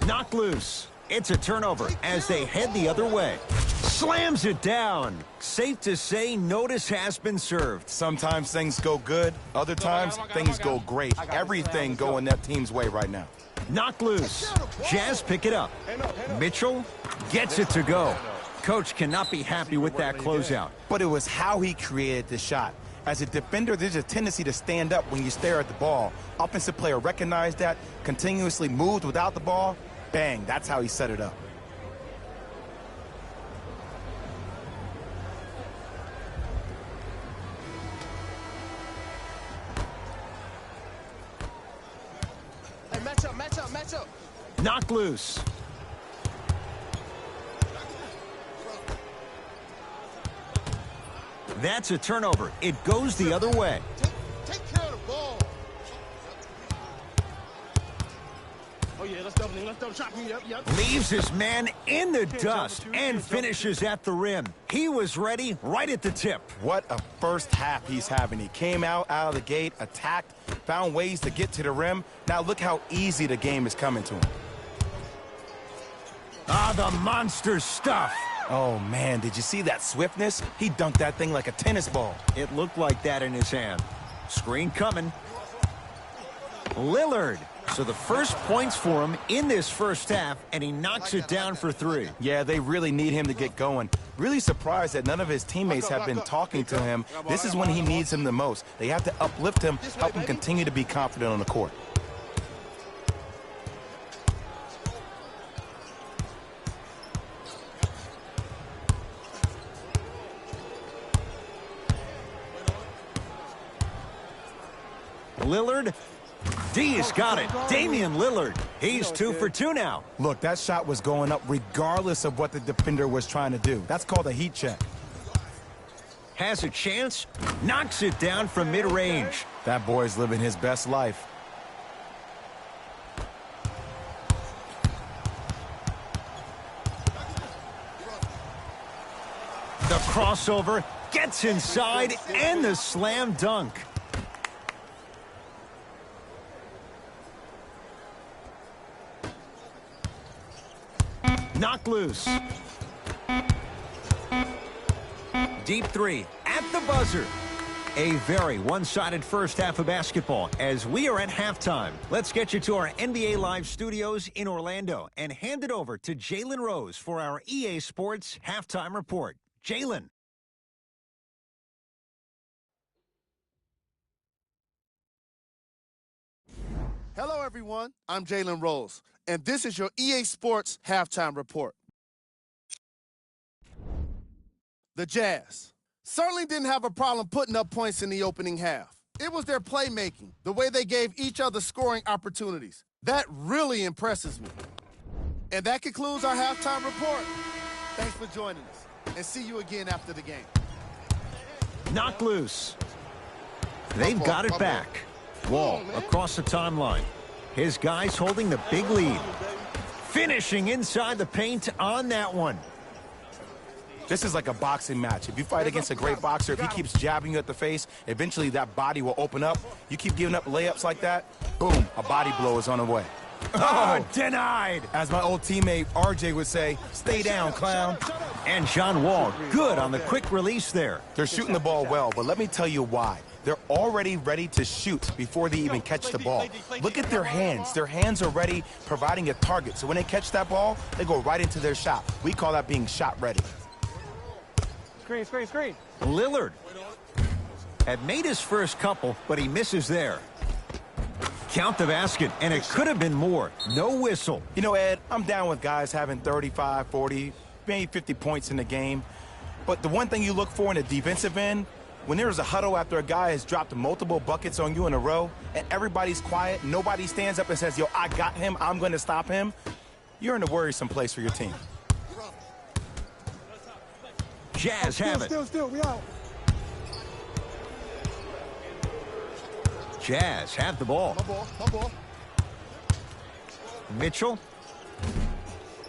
Knocked loose. It's a turnover as they head the other way. Slams it down. Safe to say, notice has been served. Sometimes things go good. Other times, things go great. Everything going that team's way right now. Knocked loose. Jazz pick it up. Mitchell gets it to go. Coach cannot be happy with that closeout. But it was how he created the shot. As a defender, there's a tendency to stand up when you stare at the ball. Offensive player recognized that, continuously moved without the ball. Bang, that's how he set it up. Hey, match up, match up, match up. Knocked loose. That's a turnover. It goes the other way. Take care of the ball. Oh, yeah, let's double chop him. Yep. Leaves his man in the dust and finishes at the rim. He was ready right at the tip. What a first half he's having. He came out of the gate, attacked, found ways to get to the rim. Now look how easy the game is coming to him. Ah, the monster stuff. Oh, man, did you see that swiftness? He dunked that thing like a tennis ball. It looked like that in his hand. Screen coming. Lillard. So the first points for him in this first half, and he knocks it down for three. Yeah, they really need him to get going. Really surprised that none of his teammates have been talking to him. This is when he needs him the most. They have to uplift him, help him continue to be confident on the court. Lillard. D has got it. Damian Lillard. He's 2 for 2 now. Look, that shot was going up regardless of what the defender was trying to do. That's called a heat check. Has a chance. Knocks it down from mid-range. That boy's living his best life. The crossover gets inside and the slam dunk. Knocked loose. Deep three at the buzzer. A very one-sided first half of basketball as we are at halftime. Let's get you to our NBA Live studios in Orlando and hand it over to Jalen Rose for our EA Sports halftime report. Jalen. Hello, everyone. I'm Jalen Rose, and this is your EA Sports halftime report. The Jazz certainly didn't have a problem putting up points in the opening half. It was their playmaking, the way they gave each other scoring opportunities. That really impresses me. And that concludes our halftime report. Thanks for joining us, and see you again after the game. Knocked loose. They've got it back. Wall across the timeline. His guys holding the big lead. Finishing inside the paint on that one. This is like a boxing match. If you fight against a great boxer, if he keeps jabbing you at the face, eventually that body will open up. You keep giving up layups like that, boom, a body blow is on the way. Oh, denied. As my old teammate RJ would say, stay down, clown. And John Wall, good on the quick release there. They're shooting the ball well, but let me tell you why. They're already ready to shoot before they even catch the ball. Look at their hands. Their hands are ready, providing a target. So when they catch that ball, they go right into their shot. We call that being shot ready. Screen. Lillard had made his first couple, but he misses there. Count the basket, and it could have been more. No whistle. You know, Ed, I'm down with guys having 35, 40, maybe 50 points in the game. But the one thing you look for in the defensive end, when there's a huddle after a guy has dropped multiple buckets on you in a row, and everybody's quiet, nobody stands up and says, yo, I got him, I'm going to stop him, you're in a worrisome place for your team. Jazz have it. Still, we out. Jazz have the ball. My ball. Mitchell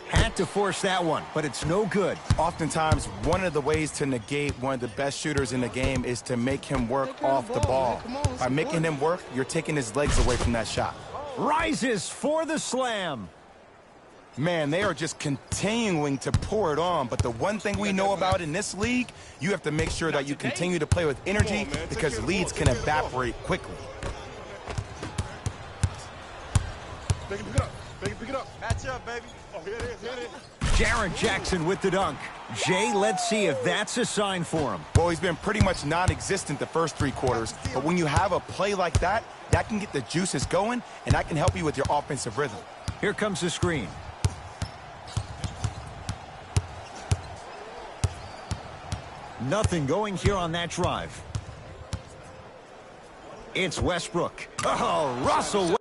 had to force that one, but it's no good. Oftentimes, one of the ways to negate one of the best shooters in the game is to make him work off the ball. By making him work, you're taking his legs away from that shot. Rises for the slam. Man, they are just continuing to pour it on. But the one thing we know about in this league, you have to make sure that you continue to play with energy because leads can evaporate quickly. Pick it up. Pick it up. Match up, baby. Oh, here it is. Here it is. Jaren Jackson with the dunk. Jay, let's see if that's a sign for him. Well, he's been pretty much non-existent the first 3 quarters. But when you have a play like that, that can get the juices going, and that can help you with your offensive rhythm. Here comes the screen. Nothing going here on that drive. It's Westbrook. Oh, Russell.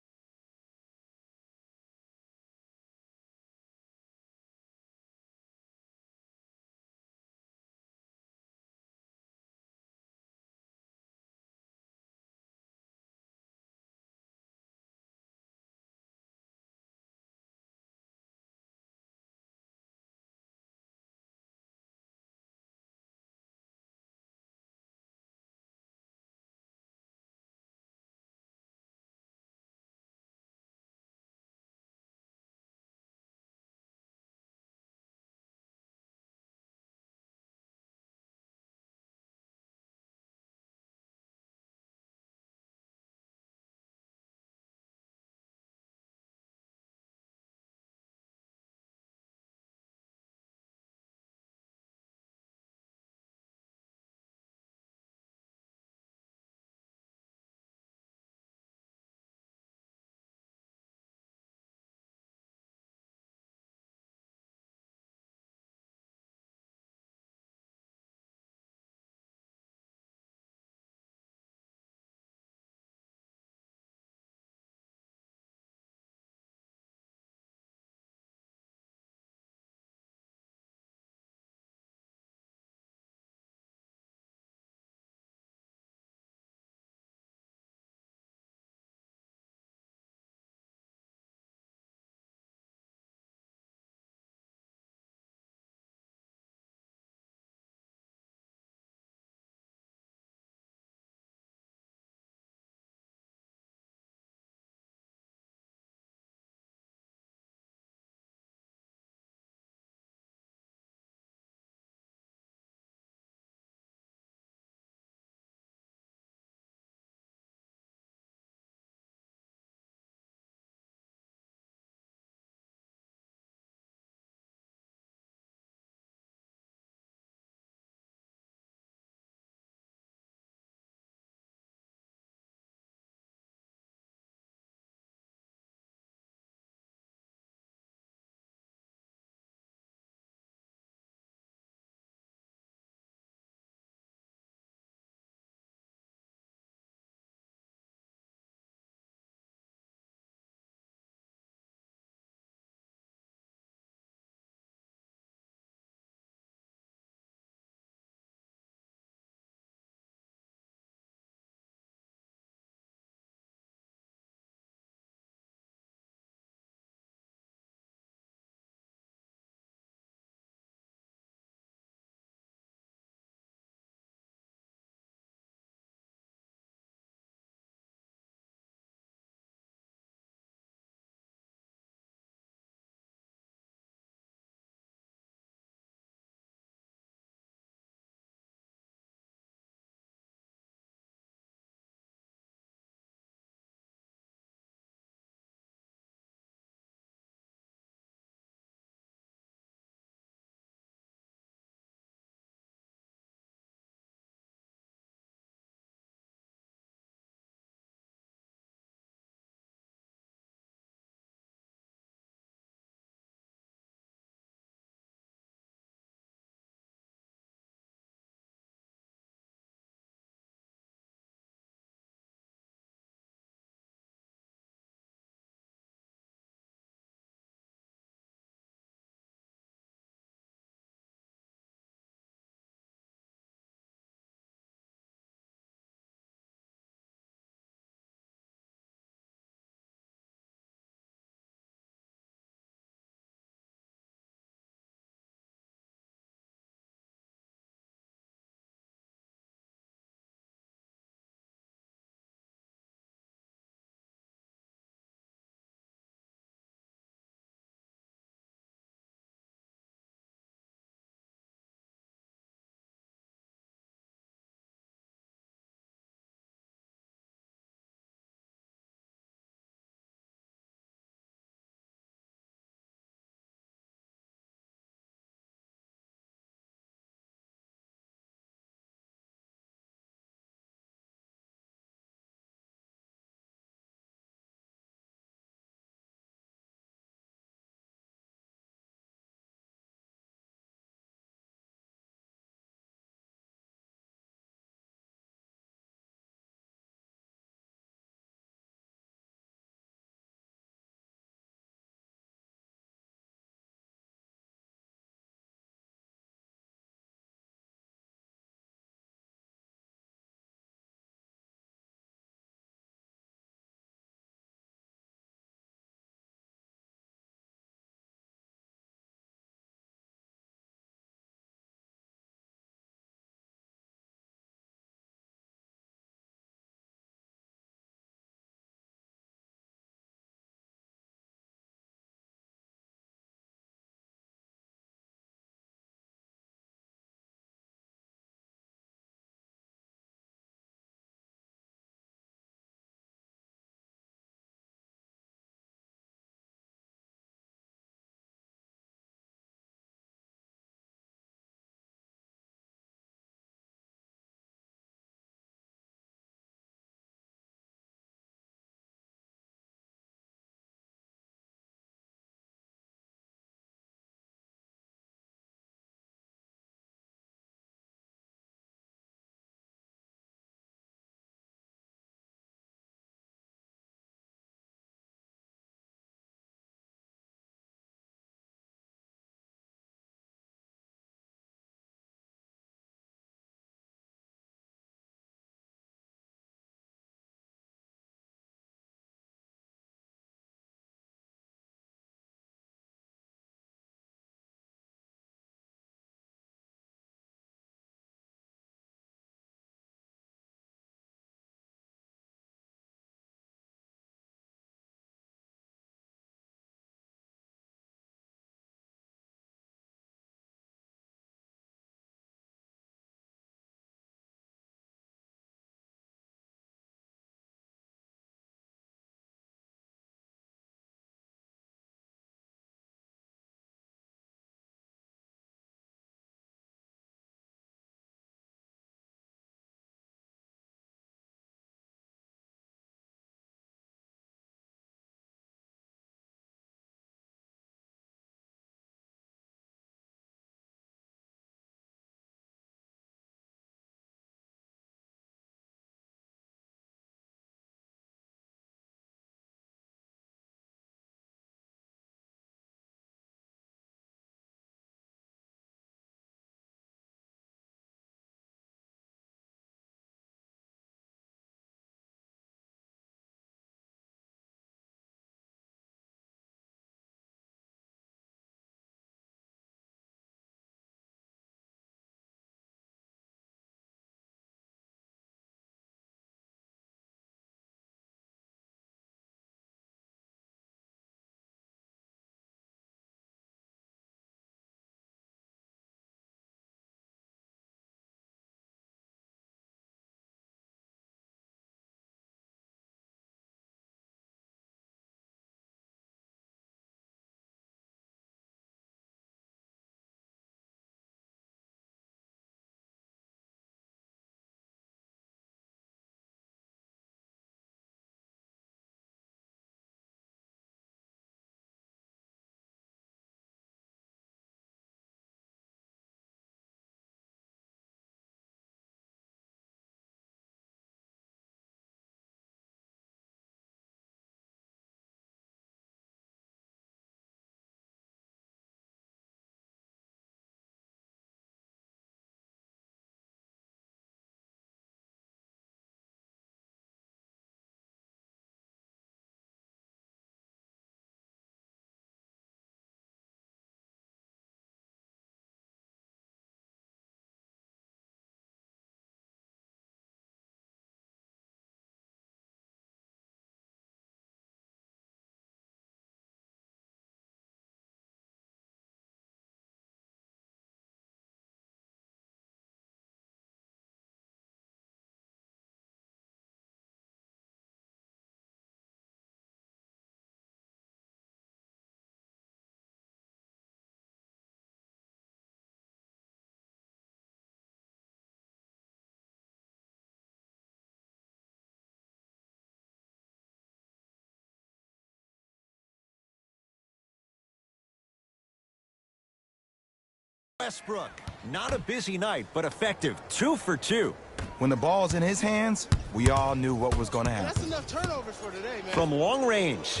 Westbrook, not a busy night, but effective. 2 for 2. When the ball's in his hands, we all knew what was going to happen. That's enough turnovers for today, man. From long range,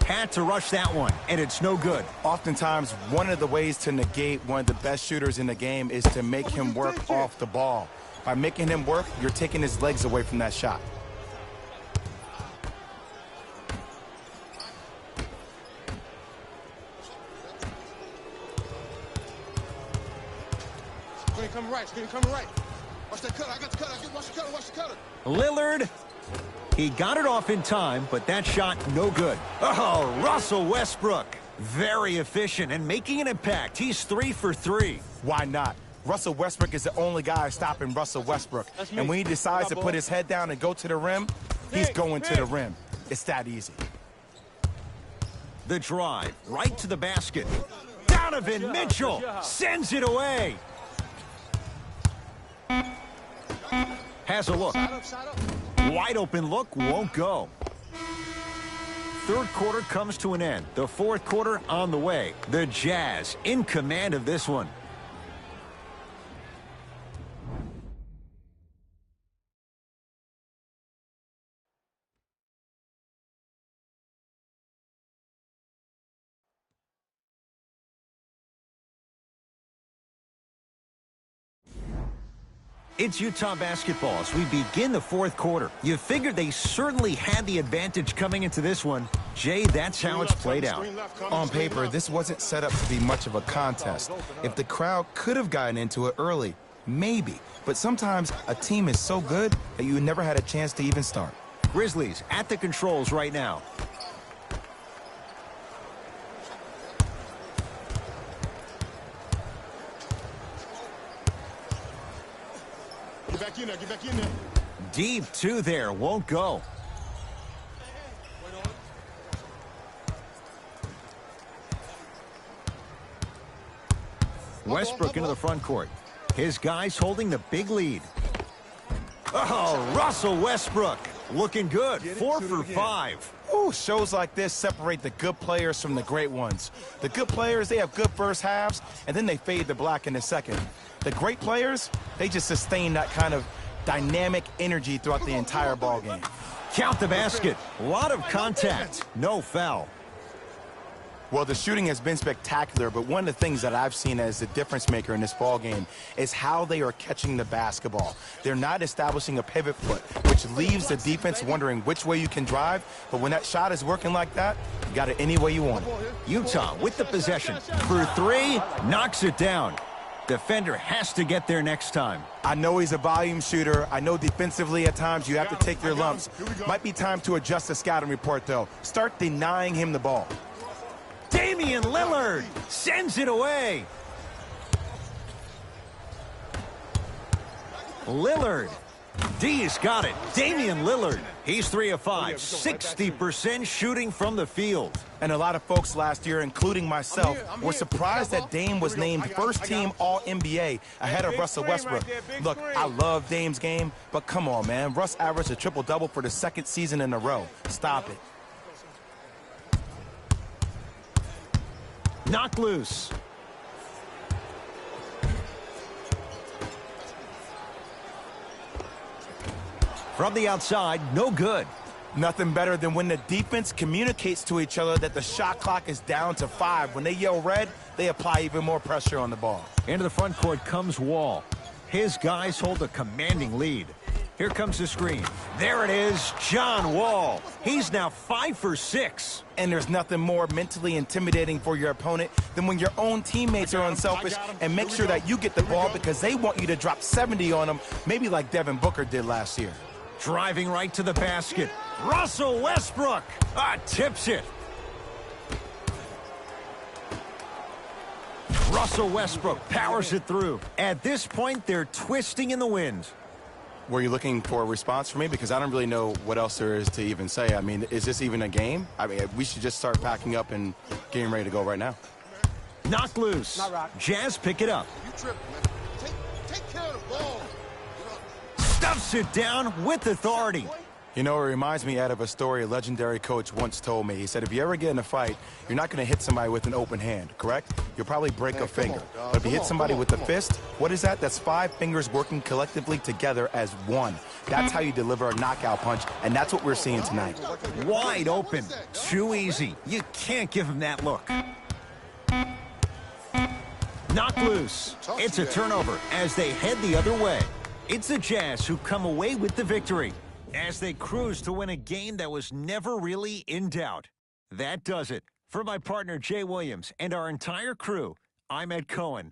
had to rush that one, and it's no good. Oftentimes, one of the ways to negate one of the best shooters in the game is to make him work off the ball. By making him work, you're taking his legs away from that shot. Screen coming right, screen coming right. Watch that cutter, I got the cutter, watch the cutter, watch the cutter. Lillard, he got it off in time, but that shot no good. Oh, Russell Westbrook, very efficient and making an impact. He's 3 for 3. Why not? Russell Westbrook is the only guy stopping Russell Westbrook. And when he decides to put his head down and go to the rim, he's going to the rim. It's that easy. The drive, right to the basket. Donovan Mitchell sends it away. Has a look. Wide open look, won't go. Third quarter comes to an end. The fourth quarter on the way. The Jazz in command of this one. It's Utah basketball as we begin the fourth quarter. You figured they certainly had the advantage coming into this one. Jay, that's how it's played out. On paper, this wasn't set up to be much of a contest. If the crowd could have gotten into it early, maybe. But sometimes a team is so good that you never had a chance to even start. Grizzlies at the controls right now. Get back in there, get back in there. Deep two there, won't go. Westbrook into the front court. His guys holding the big lead. Oh, Russell Westbrook looking good. 4 for 5. Ooh, shows like this separate the good players from the great ones. The good players, they have good first halves, and then they fade to black in the second. The great players, they just sustain that kind of dynamic energy throughout the entire ball game. Count the basket. A lot of contact. No foul. Well, the shooting has been spectacular, but one of the things that I've seen as the difference maker in this ball game is how they are catching the basketball. They're not establishing a pivot foot, which leaves the defense wondering which way you can drive. But when that shot is working like that, you got it any way you want it. Utah with the possession. For 3, knocks it down. Defender has to get there next time. I know he's a volume shooter. I know defensively at times you have to take your lumps. Might be time to adjust the scouting report, though. Start denying him the ball. Damian Lillard sends it away. Lillard. D's got it. Damian Lillard. He's 3 of 5. 60% shooting from the field. And a lot of folks last year, including myself, were surprised that Dame was named first-team All-NBA ahead of Russell Westbrook. Look, I love Dame's game, but come on, man. Russ averaged a triple-double for the second season in a row. Stop it. Knock loose. From the outside, no good. Nothing better than when the defense communicates to each other that the shot clock is down to 5. When they yell red, they apply even more pressure on the ball. Into the front court comes Wall. His guys hold a commanding lead. Here comes the screen. There it is, John Wall. He's now 5 for 6. And there's nothing more mentally intimidating for your opponent than when your own teammates are unselfish and make sure that you get the ball because they want you to drop 70 on them, maybe like Devin Booker did last year. Driving right to the basket. Russell Westbrook tips it. Russell Westbrook powers it through. At this point, they're twisting in the wind. Were you looking for a response from me? Because I don't really know what else there is to even say. I mean, is this even a game? I mean, we should just start packing up and getting ready to go right now. Knock loose. Jazz pick it up. You tripping, man. Take care of the ball. Stuffs it down with authority. You know, it reminds me out of a story a legendary coach once told me. He said, if you ever get in a fight, you're not going to hit somebody with an open hand, correct? You'll probably break a finger. But if you hit somebody with a fist, what is that? That's 5 fingers working collectively together as one. That's how you deliver a knockout punch, and that's what we're seeing tonight. Wide open. Too easy. You can't give him that look. Knocked loose. It's a turnover as they head the other way. It's the Jazz who come away with the victory as they cruise to win a game that was never really in doubt. That does it. For my partner, Jay Williams, and our entire crew, I'm Ed Cohen.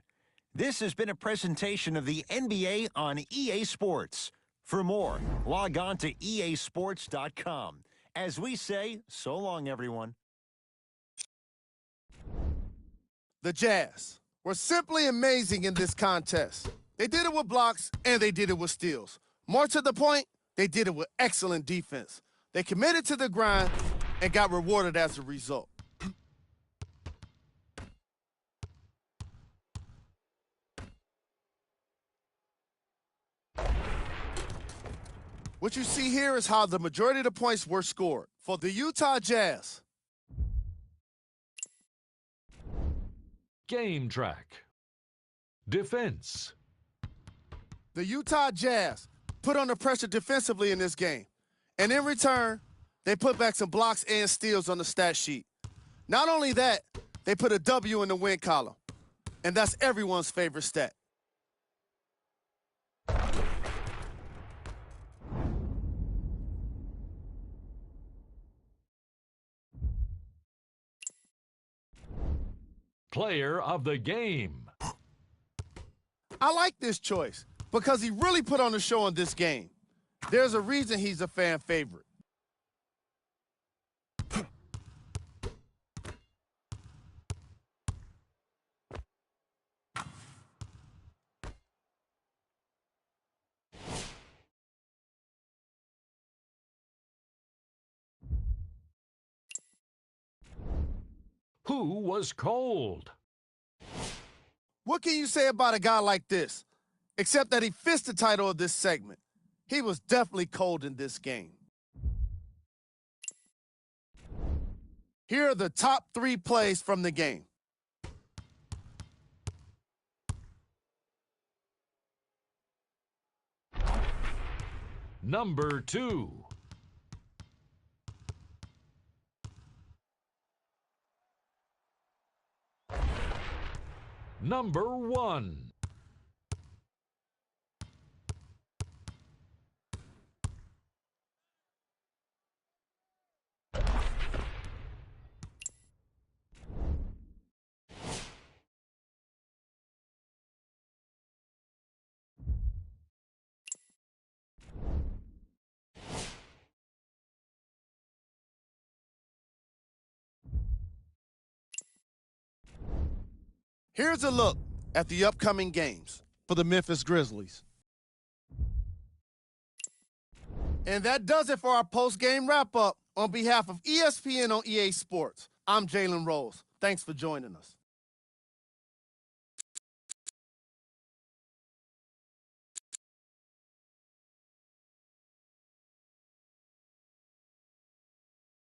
This has been a presentation of the NBA on EA Sports. For more, log on to easports.com. As we say, so long, everyone. The Jazz were simply amazing in this contest. They did it with blocks, and they did it with steals. More to the point, they did it with excellent defense. They committed to the grind and got rewarded as a result. What you see here is how the majority of the points were scored. For the Utah Jazz, Game track. Defense. the Utah Jazz put on the pressure defensively in this game. And in return, they put back some blocks and steals on the stat sheet. Not only that, they put a W in the win column. And that's everyone's favorite stat. Player of the game. I like this choice because he really put on a show in this game. There's a reason he's a fan favorite. Who was cold? What can you say about a guy like this? Except that he fits the title of this segment. He was definitely cold in this game. Here are the top 3 plays from the game. Number 2. Number 1. Here's a look at the upcoming games for the Memphis Grizzlies. And that does it for our post-game wrap-up. On behalf of ESPN on EA Sports, I'm Jalen Rose. Thanks for joining us.